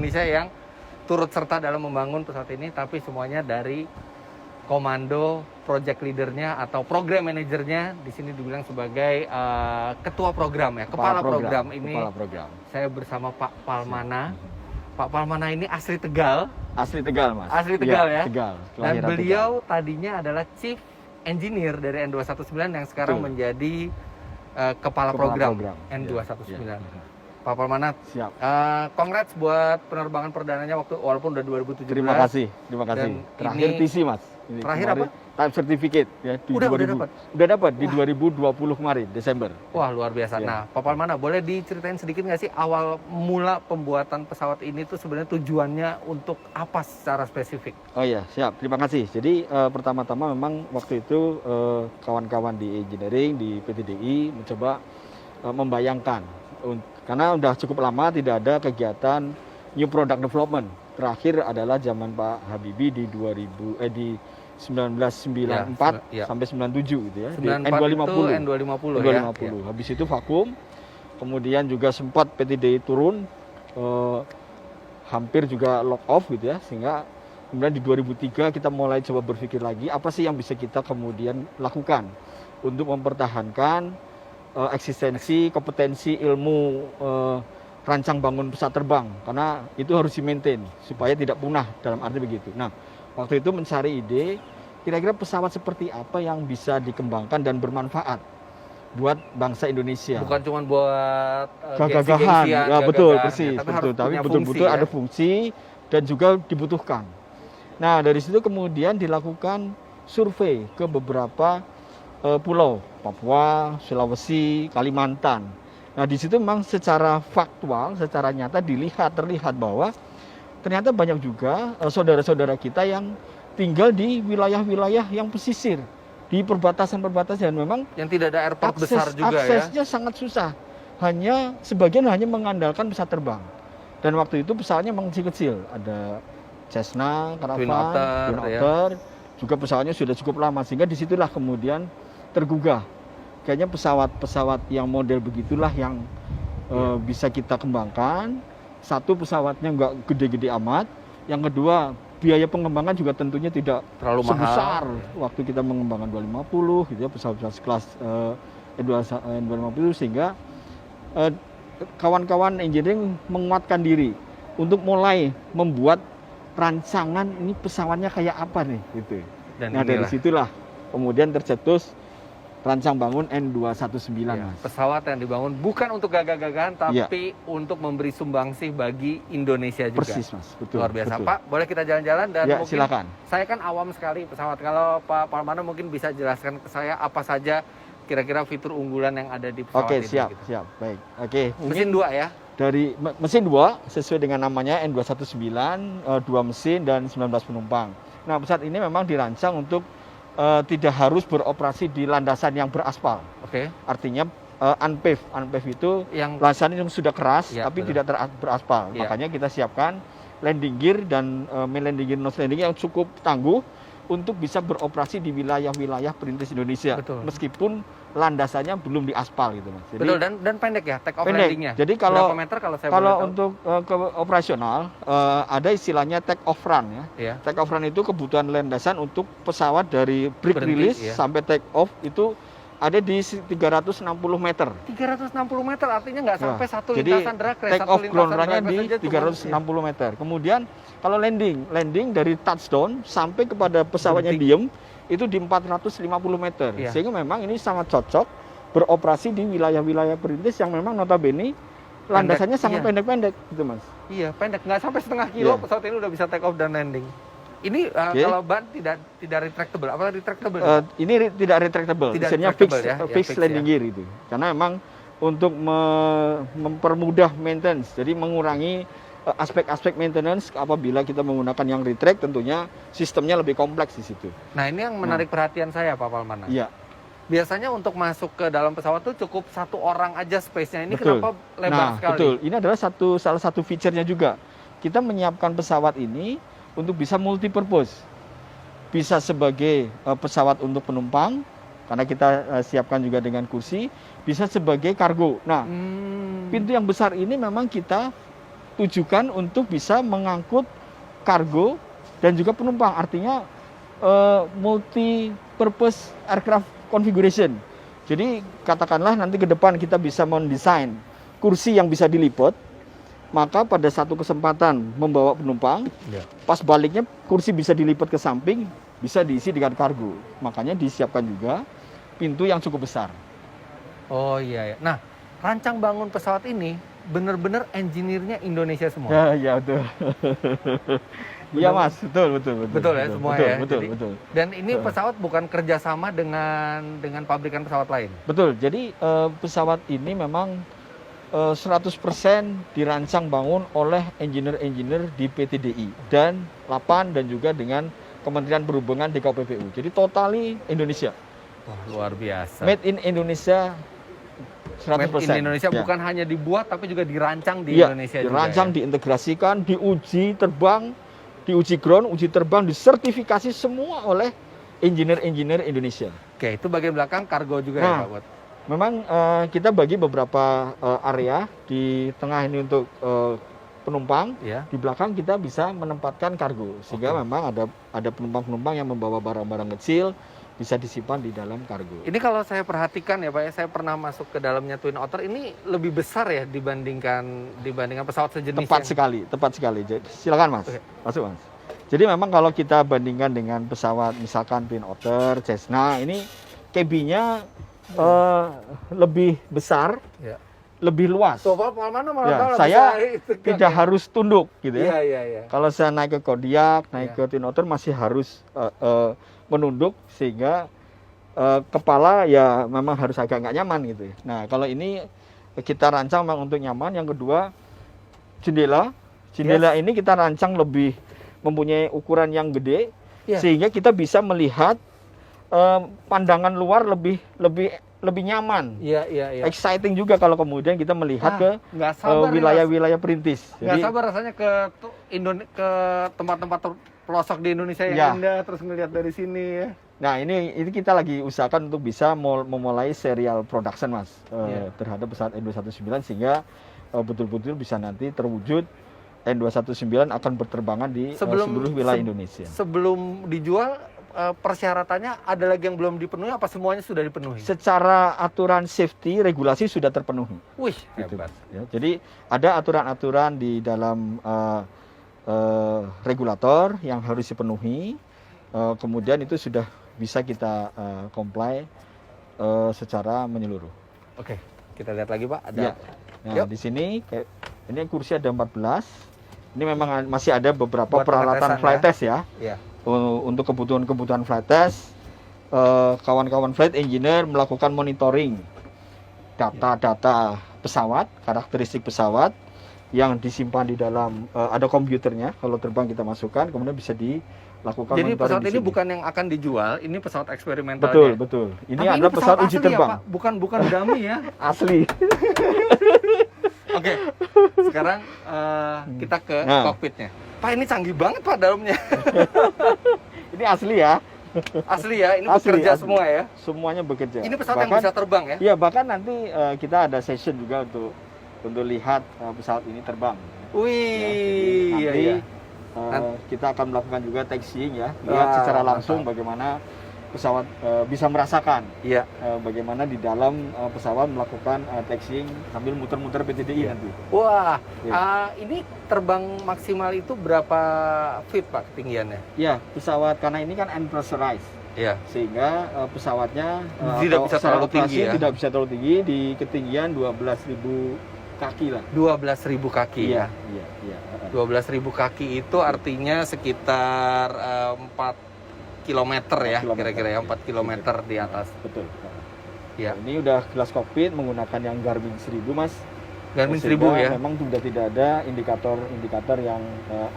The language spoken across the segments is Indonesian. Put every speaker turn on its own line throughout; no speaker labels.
Indonesia yang turut serta dalam membangun pesawat ini, tapi semuanya dari komando project leadernya atau program manajernya. Di sini dibilang sebagai ketua program ya, kepala program ini.
Kepala program.
Saya bersama Pak Palmana. Pak Palmana ini asli Tegal.
Asli Tegal, Mas.
Asli Tegal ya.
Tegal.
Dan beliau tadinya adalah Chief Engineer dari N219 yang sekarang menjadi kepala program N219. Ya. Pak Palmana,
siap.
Congrats buat penerbangan perdananya walaupun udah 2017.
Terima kasih.
Dan
terakhir TC, Mas. Ini
terakhir
kemarin,
apa?
Type certificate ya di
udah dapat.
Udah dapat di 2020 kemarin Desember.
Wah, luar biasa.
Ya.
Nah, Pak Palmana, boleh diceritain sedikit nggak sih awal mula pembuatan pesawat ini tuh sebenarnya tujuannya untuk apa secara spesifik?
Oh iya, siap. Terima kasih. Jadi pertama-tama memang waktu itu kawan-kawan di engineering di PTDI mencoba membayangkan karena udah cukup lama tidak ada kegiatan new product development. Terakhir adalah zaman Pak Habibie di 1994 sampai 97 gitu ya.
94
N250.
N250
ya. Habis itu vakum. Kemudian juga sempat PTDI turun hampir juga lock off gitu ya, sehingga kemudian di 2003 kita mulai coba berpikir lagi apa sih yang bisa kita kemudian lakukan untuk mempertahankan eksistensi, kompetensi, ilmu rancang bangun pesawat terbang, karena itu harus di-maintain supaya tidak punah, dalam arti begitu. Nah, waktu itu mencari ide kira-kira pesawat seperti apa yang bisa dikembangkan dan bermanfaat buat bangsa Indonesia.
Bukan cuma buat
gagahan, ya betul, persis,
tapi
tapi betul-betul ada fungsi dan juga dibutuhkan. Nah, dari situ kemudian dilakukan survei ke beberapa pulau, Papua, Sulawesi, Kalimantan. Nah, di situ memang secara faktual, secara nyata terlihat bahwa ternyata banyak juga saudara-saudara kita yang tinggal di wilayah-wilayah yang pesisir, di perbatasan-perbatasan, memang
yang tidak ada airport besar juga
aksesnya sangat susah. Sebagian hanya mengandalkan pesawat terbang. Dan waktu itu pesawatnya memang kecil-kecil, ada Cessna, Caravan, Twin Otter, juga pesawatnya sudah cukup lama, sehingga disitulah kemudian tergugah. Kayaknya pesawat-pesawat yang model begitulah yang bisa kita kembangkan. Satu, pesawatnya nggak gede-gede amat. Yang kedua, biaya pengembangan juga tentunya tidak
terlalu
sebesar
mahal.
Waktu kita mengembangkan 250 gitu ya, pesawat-pesawat kelas N250, sehingga kawan-kawan engineering menguatkan diri untuk mulai membuat rancangan ini pesawatnya kayak apa nih gitu. Nah, dari situlah kemudian tercetus rancang bangun N219.
Ya, pesawat yang dibangun bukan untuk gagah-gagahan, tapi untuk memberi sumbangsih bagi Indonesia juga.
Persis, Mas. Betul.
Luar biasa.
Betul.
Pak, boleh kita jalan-jalan? Dan mungkin
silakan.
Saya kan awam sekali pesawat. Kalau Pak Palmana mungkin bisa jelaskan ke saya apa saja kira-kira fitur unggulan yang ada di pesawat ini.
Oke, siap. Baik. Oke.
Mesin 2 ya?
Dari mesin 2 sesuai dengan namanya N219, 2 mesin dan 19 penumpang. Nah, pesawat ini memang dirancang untuk tidak harus beroperasi di landasan yang beraspal.
Oke.
Artinya unpaved. Unpaved itu
yang
landasan yang sudah keras tapi
betul.
tidak beraspal. Makanya kita siapkan landing gear dan main landing gear, nose landing yang cukup tangguh untuk bisa beroperasi di wilayah-wilayah perintis Indonesia.
Betul.
Meskipun landasannya belum diaspal gitu, Mas. Jadi,
betul, dan pendek ya take off landingnya.
Jadi kalau
berapa meter
kalau untuk operasional ada istilahnya take off run ya.
Iya.
Take off run itu kebutuhan landasan untuk pesawat dari break release sampai take off itu ada di 360 meter.
360 meter artinya nggak sampai satu lintasan drag race.
Take off ground run-nya di 360 meter. Kemudian kalau landing dari touchdown sampai kepada pesawatnya diem itu di 450 meter. Sehingga memang ini sangat cocok beroperasi di wilayah-wilayah perintis yang memang notabene landasannya sangat pendek-pendek gitu, Mas.
Iya, pendek, nggak sampai setengah kilo pesawat ini udah bisa take off dan landing. Ini kalau ban tidak retractable, apa retractable?
Ini tidak retractable, istilahnya fixed landing gear itu. Karena memang untuk mempermudah maintenance, jadi mengurangi aspek-aspek maintenance apabila kita menggunakan yang retract, tentunya sistemnya lebih kompleks di situ.
Nah, ini yang menarik perhatian saya, Pak Palmana.
Iya.
Biasanya untuk masuk ke dalam pesawat tuh cukup satu orang aja space-nya. Ini kenapa lebar sekali?
Betul. Ini adalah salah satu feature-nya juga. Kita menyiapkan pesawat ini untuk bisa multi purpose. Bisa sebagai pesawat untuk penumpang, karena kita siapkan juga dengan kursi, bisa sebagai kargo. Nah, pintu yang besar ini memang kita ditujukan untuk bisa mengangkut kargo dan juga penumpang. Artinya multi purpose aircraft configuration. Jadi katakanlah nanti ke depan kita bisa mendesain kursi yang bisa dilipat, maka pada satu kesempatan membawa penumpang, pas baliknya kursi bisa dilipat ke samping, bisa diisi dengan kargo. Makanya disiapkan juga pintu yang cukup besar.
Oh iya ya. Nah, rancang bangun pesawat ini benar-benar engineer-nya Indonesia semua.
Ya betul. Iya Mas, betul.
Betul ya semua ya.
Betul.
Dan ini pesawat bukan kerjasama dengan pabrikan pesawat lain.
Betul. Jadi pesawat ini memang 100% dirancang bangun oleh engineer-engineer di PT.DI dan LAPAN dan juga dengan Kementerian Perhubungan DKPPU. Jadi totally Indonesia.
Wah, luar biasa.
Made in Indonesia 100%.
Made in Indonesia bukan hanya dibuat tapi juga dirancang di
Iya,
Indonesia
dirancang,
juga.
diintegrasikan, diuji terbang, diuji ground, uji terbang, disertifikasi semua oleh engineer-engineer Indonesia.
Oke, itu bagian belakang kargo juga ya Pak Bot?
Memang kita bagi beberapa area di tengah ini untuk penumpang, di belakang kita bisa menempatkan kargo sehingga memang ada penumpang-penumpang yang membawa barang-barang kecil bisa disimpan di dalam kargo. Ini
kalau saya perhatikan ya Pak ya, saya pernah masuk ke dalamnya Twin Otter, ini lebih besar ya dibandingkan pesawat sejenis.
Tepat sekali. Silakan Mas, masuk Mas. Jadi memang kalau kita bandingkan dengan pesawat misalkan Twin Otter, Cessna, ini cabin-nya lebih besar, lebih luas. Saya tidak harus tunduk gitu ya. Kalau saya naik ke Kodiak, naik ke Twin Otter masih harus menunduk sehingga kepala ya memang harus agak nggak nyaman gitu ya. Nah kalau ini kita rancang memang untuk nyaman. Yang kedua jendela ini kita rancang lebih mempunyai ukuran yang gede sehingga kita bisa melihat pandangan luar lebih nyaman. Exciting juga kalau kemudian kita melihat ke wilayah-wilayah perintis.
Nggak sabar rasanya ke tempat-tempat pelosok di Indonesia yang indah, terus ngelihat dari sini ya.
Nah ini kita lagi usahakan untuk bisa memulai serial production Mas terhadap pesawat N219 sehingga betul-betul bisa nanti terwujud N219 akan berterbangan di seluruh wilayah Indonesia.
Sebelum dijual persyaratannya ada lagi yang belum dipenuhi apa semuanya sudah dipenuhi?
Secara aturan safety regulasi sudah terpenuhi.
Wih, hebat.
Ya, jadi ada aturan-aturan di dalam regulator yang harus dipenuhi, kemudian itu sudah bisa kita comply secara menyeluruh.
Oke, kita lihat lagi Pak.
Nah di sini ini kursi ada 14. Ini memang masih ada beberapa peralatan flight test ya. Untuk kebutuhan flight test, kawan-kawan flight engineer melakukan monitoring data-data pesawat, karakteristik pesawat yang disimpan di dalam ada komputernya. Kalau terbang kita masukkan, kemudian bisa dilakukan.
Jadi pesawat ini bukan yang akan dijual, ini pesawat eksperimental.
Betul. Ini adalah pesawat uji terbang.
Ya, bukan dummy ya.
Asli.
Oke, sekarang kita ke kokpitnya. Pak, ini canggih banget Pak dalamnya.
Ini asli ya.
Asli ya, ini bekerja semua ya.
Semuanya bekerja.
Ini pesawat yang bisa terbang ya?
Iya, bahkan nanti kita ada session juga untuk lihat pesawat ini terbang.
Wih,
kita akan melakukan juga taxiing ya, lihat secara langsung bagaimana pesawat bisa merasakan bagaimana di dalam pesawat melakukan taxiing sambil muter-muter PT.DI nanti.
Wah, ini terbang maksimal itu berapa feet Pak ketinggiannya?
Ya, pesawat karena ini kan unpressurized. Sehingga pesawatnya
tidak bisa terlalu tinggi ya?
Tidak bisa terlalu tinggi di ketinggian 12.000 kaki lah.
12.000 kaki
ya?
12.000 kaki itu artinya sekitar 4 kilometer ya, kira-kira ya, 4 kilometer di atas.
Betul. Ya. Ini udah gelas kokpit menggunakan yang Garmin 1000 Mas.
Garmin 1000 ya?
Memang sudah tidak ada indikator yang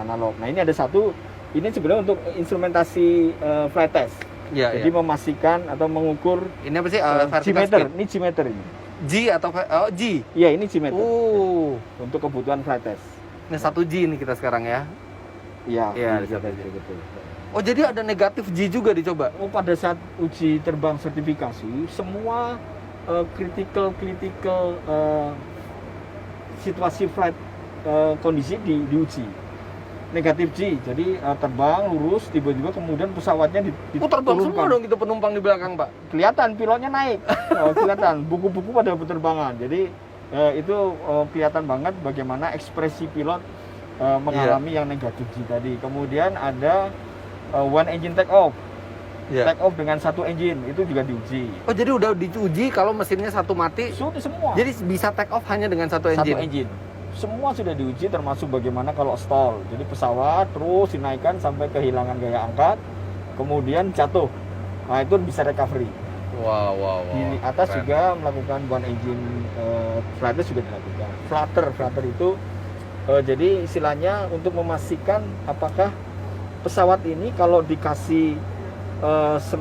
analog. Nah ini ada satu, ini sebenarnya untuk instrumentasi flight test. Jadi memastikan atau mengukur. Ini apa sih? G-meter. Ini G-meter ini.
G atau G?
Iya ini G-meter. Untuk kebutuhan flight test.
Ini 1G ini kita sekarang ya?
Iya. Betul.
Oh jadi ada negatif G juga dicoba?
Pada saat uji terbang sertifikasi, semua critical situasi flight kondisi diuji negatif G, jadi terbang lurus, tiba-tiba kemudian pesawatnya
terbang semua
diturunkan.
dong itu penumpang di belakang, Pak.
Kelihatan pilotnya naik, kelihatan buku-buku pada berterbangan. Jadi itu kelihatan banget bagaimana ekspresi pilot mengalami yang negatif G tadi. Kemudian ada one engine take off. Take off dengan satu engine itu juga diuji.
Oh, jadi udah diuji kalau mesinnya satu mati.
Sudah semua.
Jadi bisa take off hanya dengan satu engine.
Satu engine. Semua sudah diuji, termasuk bagaimana kalau stall. Jadi pesawat terus dinaikkan sampai kehilangan gaya angkat, kemudian jatuh. Nah itu bisa recovery.
Wow.
Di atas keren. Juga melakukan one engine flutter juga dilakukan. Flutter itu jadi istilahnya untuk memastikan apakah pesawat ini kalau dikasih